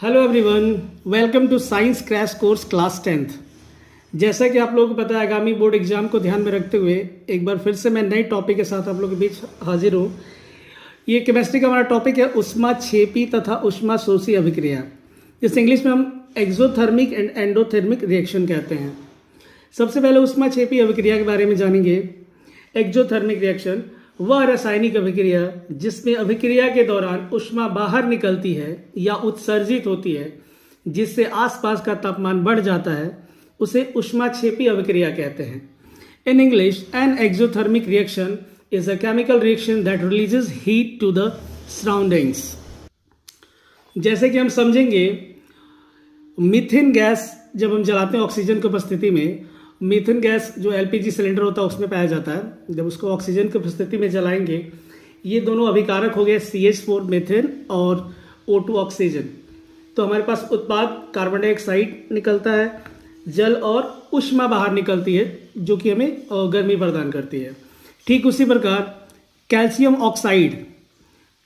Hello everyone, welcome to science crash course class 10th। जैसा कि आप लोगों को पता है, आगामी बोर्ड एग्जाम को ध्यान में रखते हुए एक बार फिर से मैं नई टॉपिक के साथ आप लोगों के बीच हाजिर हूँ। ये केमिस्ट्री का हमारा टॉपिक है ऊष्माक्षेपी तथा ऊष्माशोषी अभिक्रिया, जिसे इंग्लिश में हम एक्सोथर्मिक एंड एंडोथर्मिक रिएक्शन कहते हैं। सबसे पहले ऊष्माक्षेपी अभिक्रिया के बारे में जानेंगे। एक्सोथर्मिक रिएक्शन वह रासायनिक अभिक्रिया जिसमें अभिक्रिया के दौरान ऊष्मा बाहर निकलती है या उत्सर्जित होती है, जिससे आसपास का तापमान बढ़ जाता है, उसे ऊष्माक्षेपी अभिक्रिया कहते हैं। In English, an exothermic reaction is a chemical reaction that releases heat to the surroundings. जैसे कि हम समझेंगे, मीथेन गैस जब हम जलाते हैं ऑक्सीजन की उपस्थिति में, मीथेन गैस जो एलपीजी सिलेंडर होता है उसमें पाया जाता है। जब उसको ऑक्सीजन की उपस्थिति में जलाएंगे, ये दोनों अभिकारक हो गए CH4 मीथेन और O2 ऑक्सीजन, तो हमारे पास उत्पाद कार्बन डाइऑक्साइड निकलता है, जल और ऊष्मा बाहर निकलती है जो कि हमें गर्मी प्रदान करती है। ठीक उसी प्रकार कैल्शियम ऑक्साइड,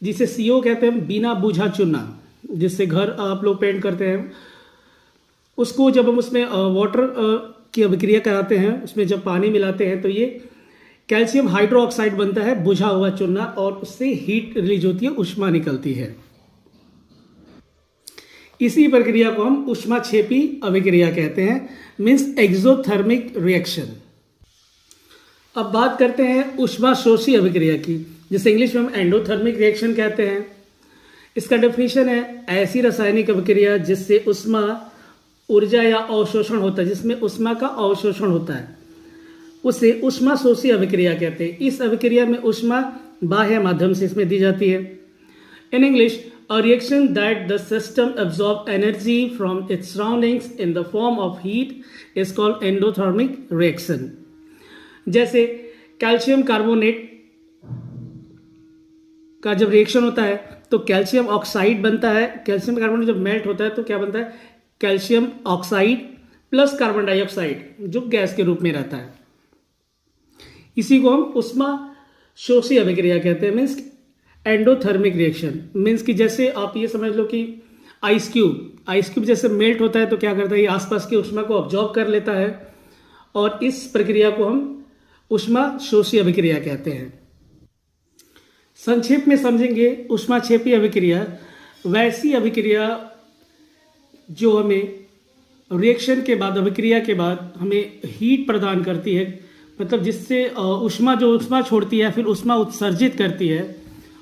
जिसे CO कहते हैं, बिना बूझा चूना, जिससे घर आप लोग पेंट करते हैं, उसको जब हम उसमें वाटर की अभिक्रिया कराते हैं, उसमें जब पानी मिलाते हैं तो ये कैल्शियम हाइड्रोक्साइड बनता है, बुझा हुआ चूना, और उससे हीट रिलीज होती है, ऊष्मा निकलती है। इसी प्रक्रिया को हम ऊष्माक्षेपी अभिक्रिया कहते हैं, मीन्स एक्सोथर्मिक रिएक्शन। अब बात करते हैं ऊष्माशोषी अभिक्रिया की, जिसे इंग्लिश में हम एंडोथर्मिक रिएक्शन कहते हैं। इसका डेफिनेशन है ऐसी रासायनिक अभिक्रिया जिससे ऊष्मा ऊर्जा या अवशोषण होता है, जिसमें ऊष्मा का अवशोषण होता है, उसे ऊष्माशोषी अभिक्रिया कहते हैं। इस अभिक्रिया में ऊष्मा बाह्य माध्यम से इसमें दी जाती है। In English, a reaction that the system absorb energy from its surroundings in the form of heat is called endothermic reaction. जैसे कैल्शियम कार्बोनेट का जब रिएक्शन होता है तो कैल्शियम ऑक्साइड बनता है। कैल्शियम कार्बोनेट जब मेल्ट होता है तो क्या बनता है? Calcium oxide plus carbon dioxide, जो गैस के रूप में रहता है। इसी को हम ऊष्माशोषी अभिक्रिया कहते हैं, मीन्स एंडोथर्मिक रिएक्शन। मीन्स कि जैसे आप ये समझ लो कि आइस क्यूब जैसे मेल्ट होता है तो क्या करता है, ये आसपास की ऊष्मा को ऑब्जॉर्ब कर लेता है, और इस प्रक्रिया को हम ऊष्माशोषी अभिक्रिया कहते हैं। संक्षेप में समझेंगे, ऊष्माक्षेपी अभिक्रिया वैसी अभिक्रिया जो हमें रिएक्शन के बाद, अभिक्रिया के बाद हमें हीट प्रदान करती है, मतलब जिससे ऊष्मा छोड़ती है, फिर ऊष्मा उत्सर्जित करती है,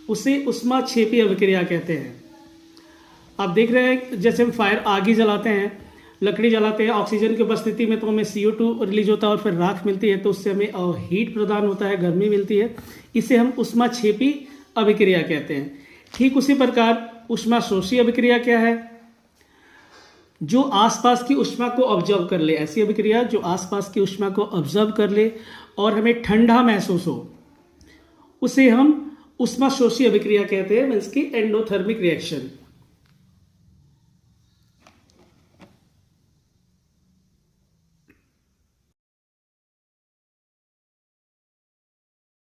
उसे ऊष्माक्षेपी अभिक्रिया कहते हैं। आप देख रहे हैं, जैसे हम आग जलाते हैं, लकड़ी जलाते हैं, ऑक्सीजन की उपस्थिति में तो हमें CO2 रिलीज होता है और फिर राख मिलती है, तो उससे हमें हीट प्रदान होता है, गर्मी मिलती है। इसे हम ऊष्माक्षेपी अभिक्रिया कहते हैं। ठीक उसी प्रकार ऊष्माशोषी अभिक्रिया क्या है? जो आसपास की ऊष्मा को ऑब्जर्व कर ले, ऐसी अभिक्रिया जो आसपास की ऊष्मा को ऑब्जर्व कर ले और हमें ठंडा महसूस हो, उसे हम ऊष्माशोषी अभिक्रिया कहते हैं, मीन्स की एंडोथर्मिक रिएक्शन।